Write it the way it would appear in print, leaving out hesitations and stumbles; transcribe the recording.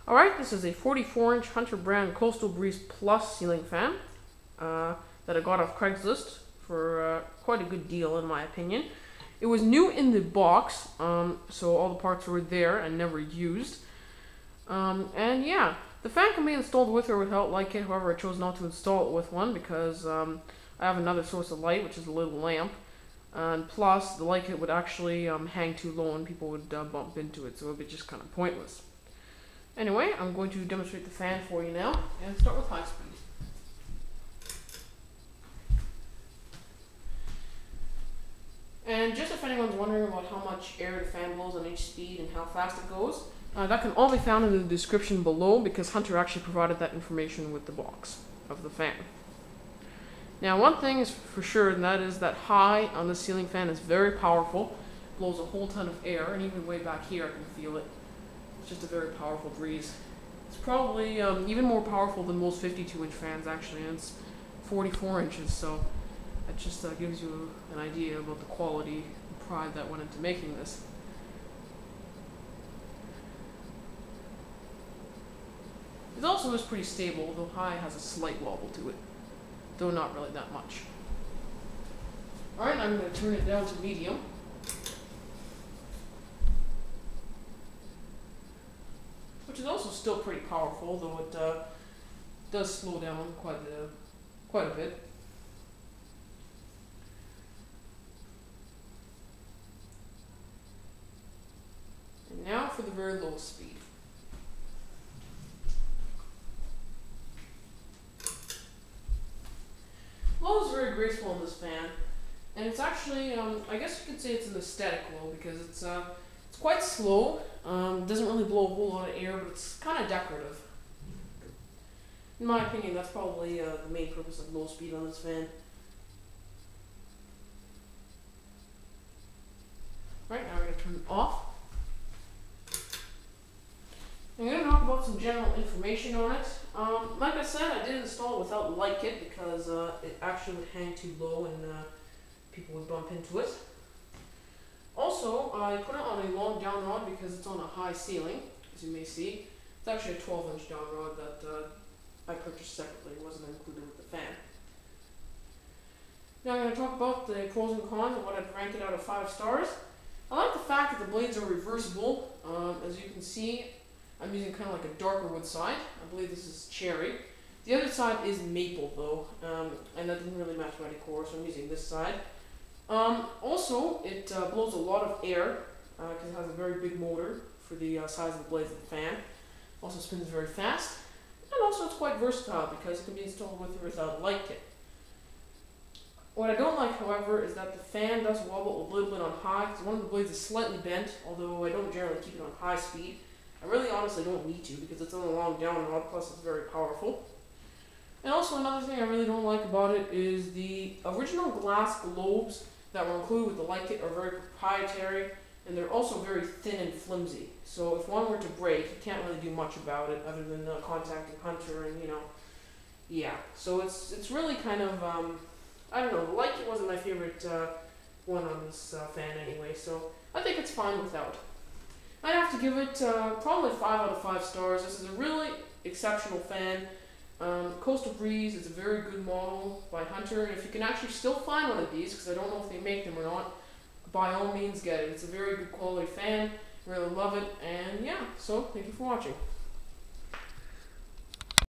Alright, this is a 44-inch Hunter brand Coastal Breeze Plus ceiling fan that I got off Craigslist for quite a good deal in my opinion. It was new in the box, so all the parts were there and never used. And yeah, the fan can be installed with or without light kit. However, I chose not to install it with one because I have another source of light, which is a little lamp. And plus, the light kit would actually hang too low and people would bump into it, so it would be just kind of pointless. Anyway, I'm going to demonstrate the fan for you now and start with high speed. And just if anyone's wondering about how much air the fan blows on each speed and how fast it goes, that can all be found in the description below because Hunter actually provided that information with the box of the fan. Now one thing is for sure, and that is that high on the ceiling fan is very powerful, blows a whole ton of air, and even way back here I can feel it. It's just a very powerful breeze. It's probably even more powerful than most 52-inch fans actually, and it's 44 inches, so that just gives you an idea about the quality and pride that went into making this. It also is pretty stable, though high has a slight wobble to it, though not really that much. Alright, I'm going to turn it down to medium. Which is also still pretty powerful, though it does slow down quite a bit. And now for the very lowest speed. Low is very graceful in this fan, and it's actually, I guess you could say it's an aesthetic low because it's quite slow. Doesn't really blow a whole lot of air, but it's kind of decorative. In my opinion, that's probably the main purpose of low speed on this fan. Right, now we're going to turn it off. I'm going to talk about some general information on it. Like I said, I did install it without light kit because it actually would hang too low and people would bump into it. Also, I put it on a long downrod because it's on a high ceiling, as you may see. It's actually a 12-inch downrod that I purchased separately. It wasn't included with the fan. Now I'm going to talk about the pros and cons and what I'd rank it out of 5 stars. I like the fact that the blades are reversible. As you can see, I'm using kind of like a darker wood side. I believe this is cherry. The other side is maple though, and that didn't really match my decor, so I'm using this side. Also, it blows a lot of air because it has a very big motor for the size of the blades of the fan. Also spins very fast, and also it's quite versatile because it can be installed with or without a light kit. What I don't like, however, is that the fan does wobble a little bit on high because one of the blades is slightly bent, although I don't generally keep it on high speed. I really honestly don't need to because it's on a long downrod, plus it's very powerful. And also another thing I really don't like about it is the original glass globes that were included with the light kit are very proprietary, and they're also very thin and flimsy. So if one were to break, you can't really do much about it other than contacting Hunter and, you know, yeah. So it's really kind of, I don't know, the light kit wasn't my favorite one on this fan anyway, so I think it's fine without. I'd have to give it probably 5 out of 5 stars. This is a really exceptional fan. Coastal Breeze is a very good model by Hunter, and if you can actually still find one of these, because I don't know if they make them or not, by all means get it. It's a very good quality fan. Really love it, and yeah, so thank you for watching.